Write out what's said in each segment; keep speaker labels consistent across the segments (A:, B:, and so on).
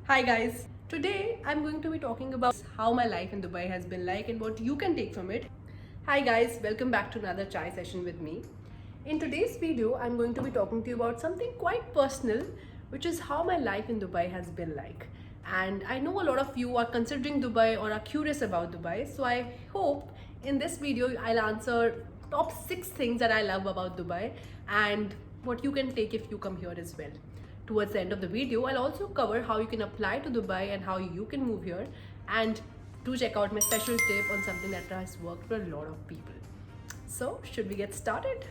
A: Hi guys, today I'm going to be talking about how my life in Dubai has been like and what you can take from it. Hi guys, welcome back to another chai session with me. In today's video, I'm going to be talking to you about something quite personal, which is how my life in Dubai has been like. And I know a lot of you are considering Dubai or are curious about Dubai, so I hope in this video I'll answer top 6 things that I love about Dubai and what you can take if you come here as well. Towards the end of the video, I'll also cover how you can apply to Dubai and how you can move here, and do check out my special tip on something that has worked for a lot of people. So, should we get started?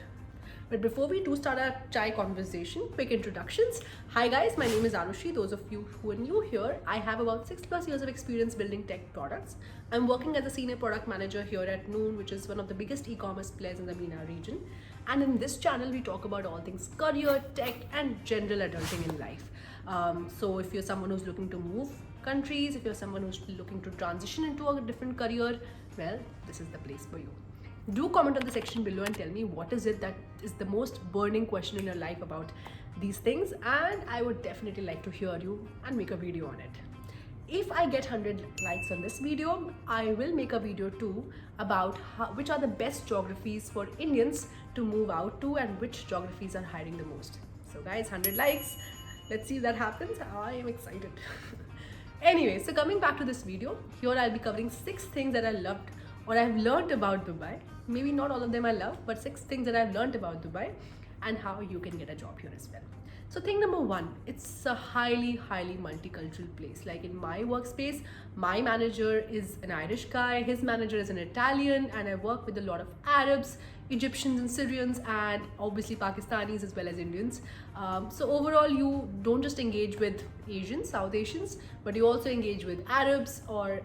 A: But before we do start our chai conversation, quick introductions. Hi guys, my name is Aarushi. Those of you who are new here, I have about 6+ years of experience building tech products. I'm working as a senior product manager here at Noon, which is one of the biggest e-commerce players in the MENA region. And in this channel, we talk about all things career, tech, and general adulting in life. So if you're someone who's looking to move countries, if you're someone who's looking to transition into a different career, well, this is the place for you. Do comment on the section below and tell me what is it that is the most burning question in your life about these things, and I would definitely like to hear you and make a video on it. If I get 100 likes on this video, I will make a video too about which are the best geographies for Indians to move out to and which geographies are hiring the most. So guys, 100 likes. Let's see if that happens. I am excited. Anyway, so coming back to this video, here I'll be covering 6 things that I loved or I've learned about Dubai. Maybe not all of them I love, but 6 things that I've learned about Dubai and how you can get a job here as well. So thing number 1, it's a highly multicultural place. Like in my workspace, my manager is an Irish guy, his manager is an Italian, and I work with a lot of Arabs, Egyptians and Syrians, and obviously Pakistanis as well as Indians. So overall, you don't just engage with Asians, South Asians, but you also engage with Arabs or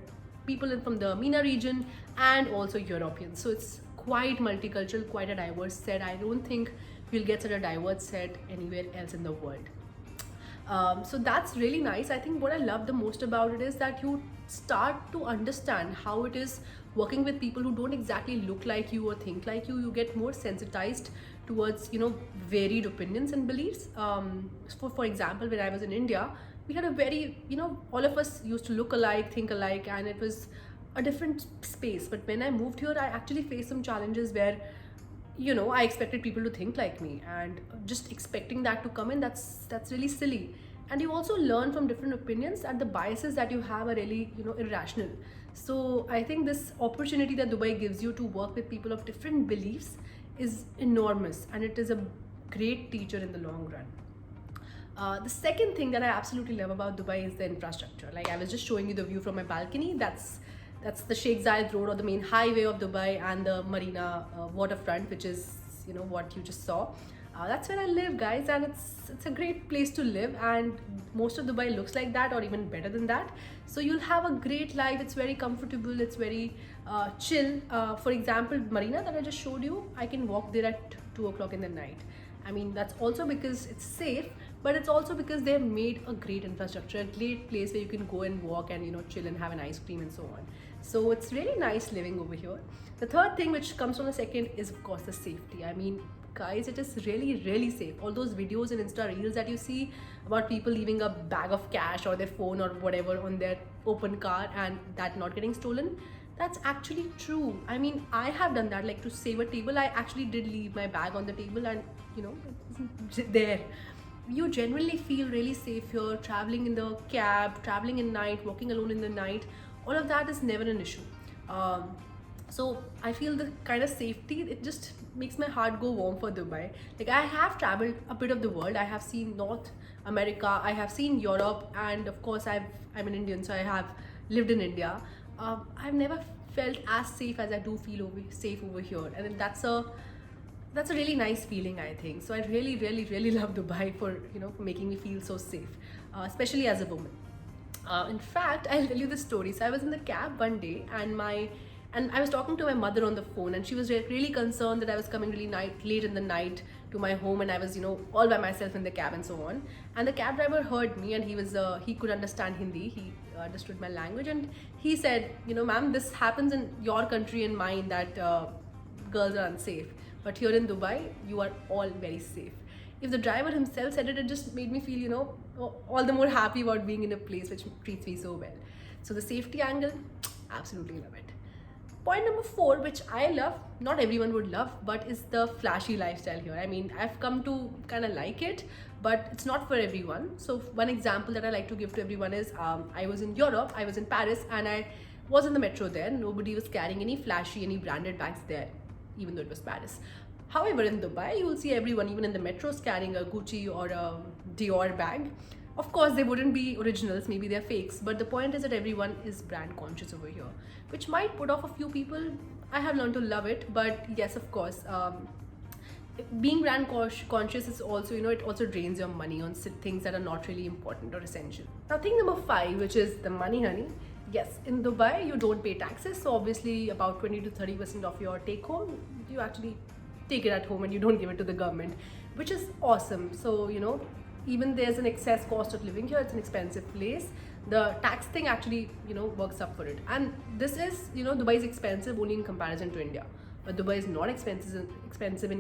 A: people from the MENA region and also Europeans. So it's quite multicultural, quite a diverse set. I don't think you'll get such a diverse set anywhere else in the world. So that's really nice. I think what I love the most about it is that you start to understand how it is working with people who don't exactly look like you or think like you. You get more sensitized towards, varied opinions and beliefs. For example, when I was in India, we had a very, all of us used to look alike, think alike, and it was a different space. But when I moved here, I actually faced some challenges where, I expected people to think like me, and just expecting that to come in, that's really silly. And you also learn from different opinions, and the biases that you have are really, irrational. So I think this opportunity that Dubai gives you to work with people of different beliefs is enormous, and it is a great teacher in the long run. The second thing that I absolutely love about Dubai is the infrastructure. Like I was just showing you the view from my balcony. That's the Sheikh Zayed Road, or the main highway of Dubai, and the Marina waterfront, which is what you just saw. That's where I live, guys, and it's a great place to live, and most of Dubai looks like that or even better than that. So you'll have a great life. It's very comfortable, it's very chill. For example, Marina that I just showed you, I can walk there at 2 o'clock in the night. I mean, that's also because it's safe, but it's also because they've made a great infrastructure, a great place where you can go and walk and chill and have an ice cream and so on. So it's really nice living over here. The third thing which comes from the second is of course the safety. I mean, guys, it is really safe. All those videos and Insta reels that you see about people leaving a bag of cash or their phone or whatever on their open car and that not getting stolen, that's actually true. I mean, I have done that. Like to save a table, I actually did leave my bag on the table, and it's there. You generally feel really safe here, traveling in the cab, traveling in night, walking alone in the night. All of that is never an issue. So I feel the kind of safety, it just makes my heart go warm for Dubai. Like I have traveled a bit of the world. I have seen North America, I have seen Europe, and of course I'm an Indian, so I have lived in India. I've never felt as safe as I do feel safe over here, and that's a really nice feeling, I think. So I really love Dubai for for making me feel so safe, especially as a woman. In fact, I'll tell you this story. So I was in the cab one day, and I was talking to my mother on the phone, and she was really concerned that I was coming really late in the night to my home, and I was all by myself in the cab and so on. And the cab driver heard me, and he could understand Hindi. He understood my language, and he said, ma'am, this happens in your country and mine, that girls are unsafe, but here in Dubai you are all very safe. If the driver himself said it, it just made me feel all the more happy about being in a place which treats me so well. So the safety angle, absolutely love it. Point number 4, which I love, not everyone would love, but is the flashy lifestyle here. I mean, I've come to kind of like it, but it's not for everyone. So one example that I like to give to everyone is I was in Europe, I was in Paris, and I was in the metro there. Nobody was carrying any flashy, any branded bags there, even though it was Paris. However, in Dubai, you will see everyone, even in the metros, carrying a Gucci or a Dior bag. Of course, they wouldn't be originals, maybe they're fakes, but the point is that everyone is brand conscious over here, which might put off a few people. I have learned to love it, but yes, of course, being brand conscious is also, it also drains your money on things that are not really important or essential. Now, thing number 5, which is the money, honey. Yes, in Dubai, you don't pay taxes, so obviously about 20 to 30% of your take home, you actually take it at home and you don't give it to the government, which is awesome. So, even there's an excess cost of living here, it's an expensive place. The tax thing actually, works up for it. And this is, Dubai is expensive only in comparison to India. But Dubai is not expensive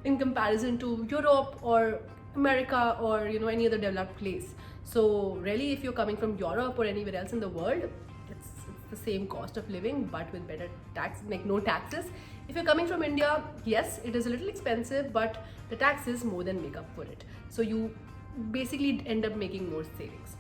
A: in comparison to Europe or America or any other developed place. So really, if you're coming from Europe or anywhere else in the world, it's the same cost of living but with better tax, like no taxes. If you're coming from India, yes, it is a little expensive, but the taxes more than make up for it. So you basically end up making more savings.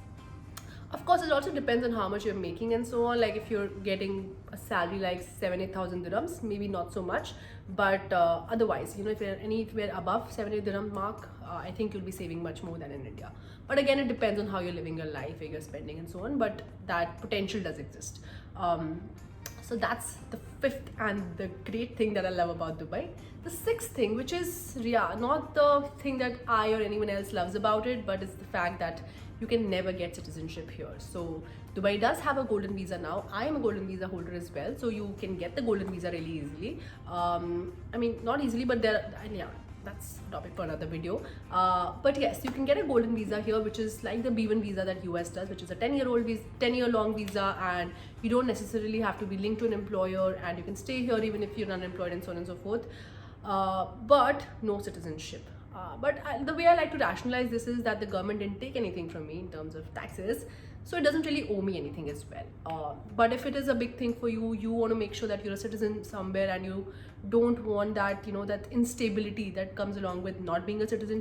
A: Of course, it also depends on how much you're making and so on. Like if you're getting a salary like 7,000-8,000 dirhams, maybe not so much. But otherwise, if you're anywhere above 7,000 dirham mark, I think you'll be saving much more than in India. But again, it depends on how you're living your life, where you're spending and so on. But that potential does exist. So that's the 5th and the great thing that I love about Dubai. The 6th thing, which is not the thing that I or anyone else loves about it, but it's the fact that you can never get citizenship here. So Dubai does have a golden visa now. I am a golden visa holder as well, so you can get the golden visa really easily. I mean, not easily, but that's a topic for another video. But yes, you can get a golden visa here, which is like the B1 visa that US does, which is a 10-year-long visa, and you don't necessarily have to be linked to an employer, and you can stay here even if you're unemployed and so on and so forth. But no citizenship. But the way I like to rationalize this is that the government didn't take anything from me in terms of taxes, so it doesn't really owe me anything as well. But if it is a big thing for you, you want to make sure that you're a citizen somewhere, and you don't want that that instability that comes along with not being a citizen.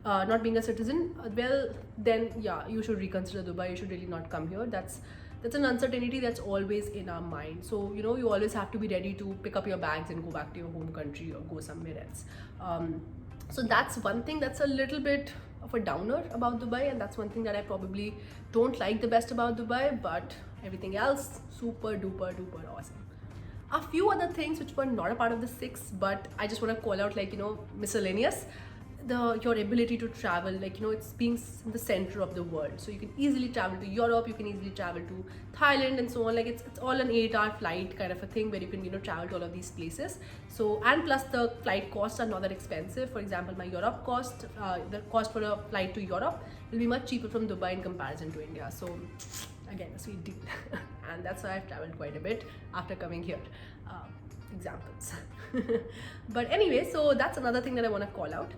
A: Well, then yeah, you should reconsider Dubai. You should really not come here. That's an uncertainty that's always in our mind. So you always have to be ready to pick up your bags and go back to your home country or go somewhere else. So that's one thing that's a little bit of a downer about Dubai, and that's one thing that I probably don't like the best about Dubai, but everything else super duper awesome. A few other things which were not a part of the 6, but I just want to call out, like miscellaneous. Your ability to travel, it's being in the center of the world, so you can easily travel to Europe, you can easily travel to Thailand and so on. Like it's all an 8-hour flight kind of a thing where you can travel to all of these places. So, and plus the flight costs are not that expensive. For example, my Europe cost, the cost for a flight to Europe will be much cheaper from Dubai in comparison to India. So again, a sweet deal. And that's why I've traveled quite a bit after coming here. Examples. But anyway, so that's another thing that I want to call out.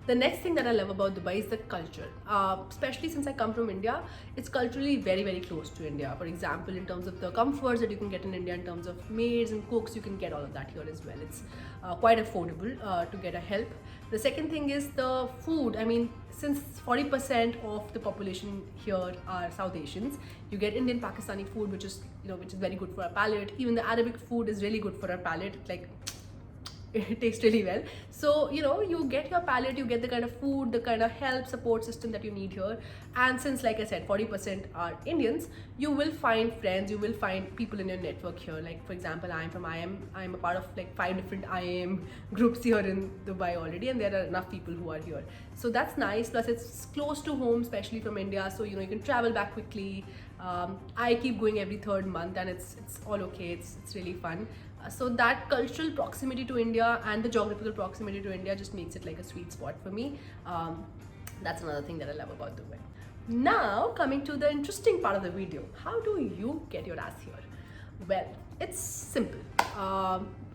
A: The next thing that I love about Dubai is the culture. Especially since I come from India, it's culturally very close to India. For example, in terms of the comforts that you can get in India, in terms of maids and cooks, you can get all of that here as well. It's quite affordable to get a help. The second thing is the food. I mean, since 40% of the population here are South Asians, you get Indian Pakistani food, which is very good for our palate. Even the Arabic food is really good for our palate. Like, it tastes really well. So you get your palate, you get the kind of food, the kind of help support system that you need here. And since, like I said, 40% are Indians, you will find friends, you will find people in your network here. Like for example, I'm a part of like 5 different IAM groups here in Dubai already, and there are enough people who are here, so that's nice. Plus it's close to home, especially from India, so you can travel back quickly. I keep going every 3rd month, and it's all okay. It's really fun. So that cultural proximity to India and the geographical proximity to India just makes it like a sweet spot for me. That's another thing that I love about Dubai. Now coming to the interesting part of the video, how do you get your ass here? Well, it's simple.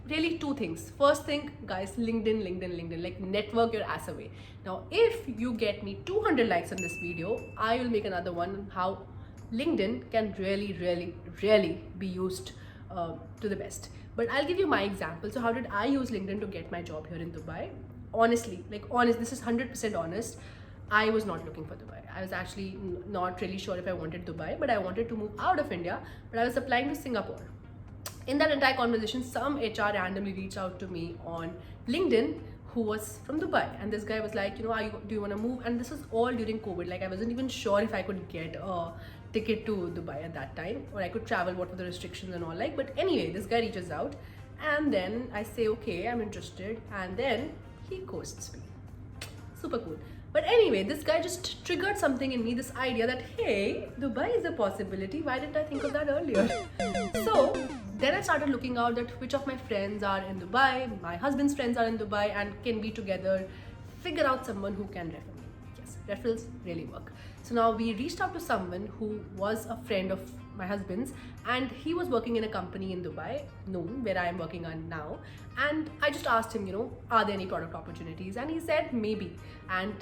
A: really two things. First thing, guys, LinkedIn, like network your ass away. Now, if you get me 200 likes on this video, I will make another one on how LinkedIn can really be used to the best. But I'll give you my example. So how did I use LinkedIn to get my job here in Dubai? Honestly, this is 100% honest. I was not looking for Dubai. I was actually not really sure if I wanted Dubai, but I wanted to move out of India, but I was applying to Singapore. In that entire conversation, some HR randomly reached out to me on LinkedIn who was from Dubai, and this guy was like, do you want to move? And this was all during COVID. Like, I wasn't even sure if I could get a ticket to Dubai at that time, or I could travel, what were the restrictions and all. Like, but anyway, this guy reaches out, and then I say, okay, I'm interested, and then he ghosts me. Super cool. But anyway, this guy just triggered something in me, this idea that, hey, Dubai is a possibility. Why didn't I think of that earlier? So then I started looking out that which of my friends are in Dubai, my husband's friends are in Dubai, and can we together figure out someone who can refer me. Yes, referrals really work. So now we reached out to someone who was a friend of my husband's, and he was working in a company in Dubai, Noon, where I am working on now. And I just asked him, are there any product opportunities? And he said maybe. And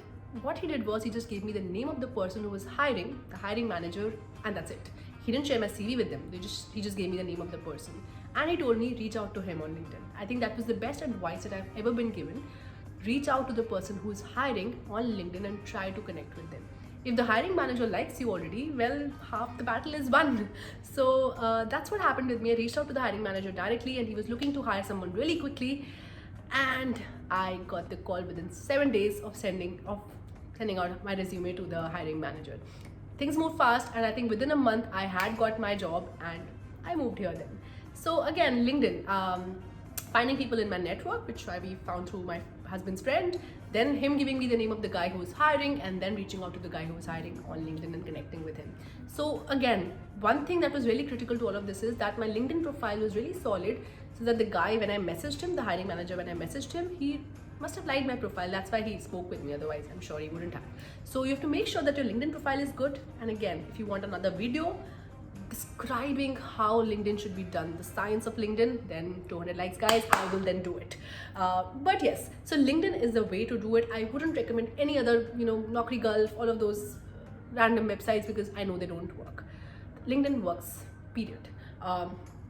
A: what he did was he just gave me the name of the person who was hiring, the hiring manager, and that's it. He didn't share my CV with them. He just gave me the name of the person, and he told me reach out to him on LinkedIn. I think that was the best advice that I've ever been given. Reach out to the person who is hiring on LinkedIn and try to connect with them. If the hiring manager likes you already, well, half the battle is won. So that's what happened with me. I reached out to the hiring manager directly, and he was looking to hire someone really quickly, and I got the call within 7 days of sending out my resume to the hiring manager. Things moved fast, and I think within a month I had got my job, and I moved here then. So again, LinkedIn, finding people in my network, which we found through my husband's friend, then him giving me the name of the guy who was hiring, and then reaching out to the guy who was hiring on LinkedIn and connecting with him. So again, one thing that was really critical to all of this is that my LinkedIn profile was really solid, so that the guy, when I messaged him, the hiring manager, when I messaged him, he must have liked my profile. That's why he spoke with me, otherwise I'm sure he wouldn't have. So you have to make sure that your LinkedIn profile is good. And again, if you want another video describing how LinkedIn should be done, the science of LinkedIn, then 200 likes, guys, I will then do it. But yes, so LinkedIn is the way to do it. I wouldn't recommend any other, Naukri Gulf, all of those random websites, because I know they don't work. LinkedIn works, period.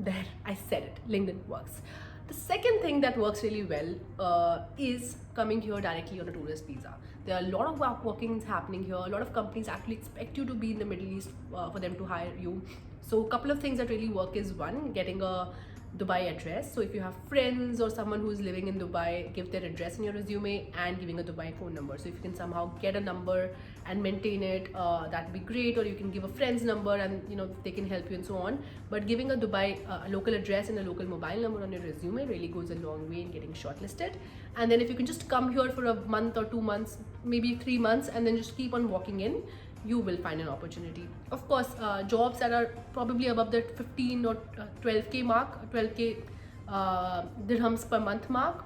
A: There, I said it, LinkedIn works. The second thing that works really well is coming here directly on a tourist visa. There are a lot of workings happening here. A lot of companies actually expect you to be in the Middle East for them to hire you. So a couple of things that really work is, one, getting a Dubai address. So if you have friends or someone who's living in Dubai, give their address in your resume, and giving a Dubai phone number. So if you can somehow get a number and maintain it, that'd be great. Or you can give a friend's number, and they can help you and so on. But giving a Dubai a local address and a local mobile number on your resume really goes a long way in getting shortlisted. And then if you can just come here for a month or 2 months, maybe 3 months, and then just keep on walking in, you will find an opportunity. Of course, jobs that are probably above the 15 or 12k mark, 12k dirhams per month mark,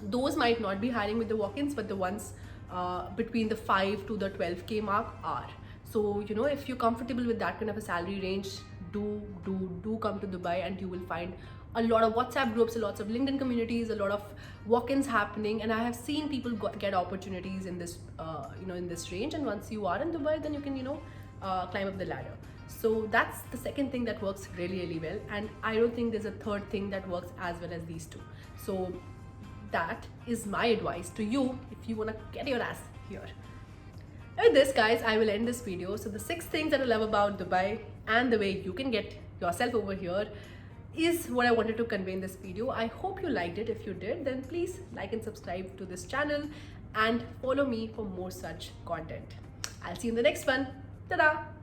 A: those might not be hiring with the walk-ins, but the ones between the 5 to the 12k mark are. So if you're comfortable with that kind of a salary range, do come to Dubai, and you will find a lot of WhatsApp groups, a lots of LinkedIn communities, a lot of walk-ins happening, and I have seen people get opportunities in this in this range. And once you are in Dubai, then you can climb up the ladder. So that's the second thing that works really well, and I don't think there's a third thing that works as well as these two. So that is my advice to you if you want to get your ass here. With this, guys, I will end this video. So the 6 things that I love about Dubai and the way you can get yourself over here is what I wanted to convey in this video. I hope you liked it. If you did, then please like and subscribe to this channel and follow me for more such content. I'll see you in the next one. Ta-da!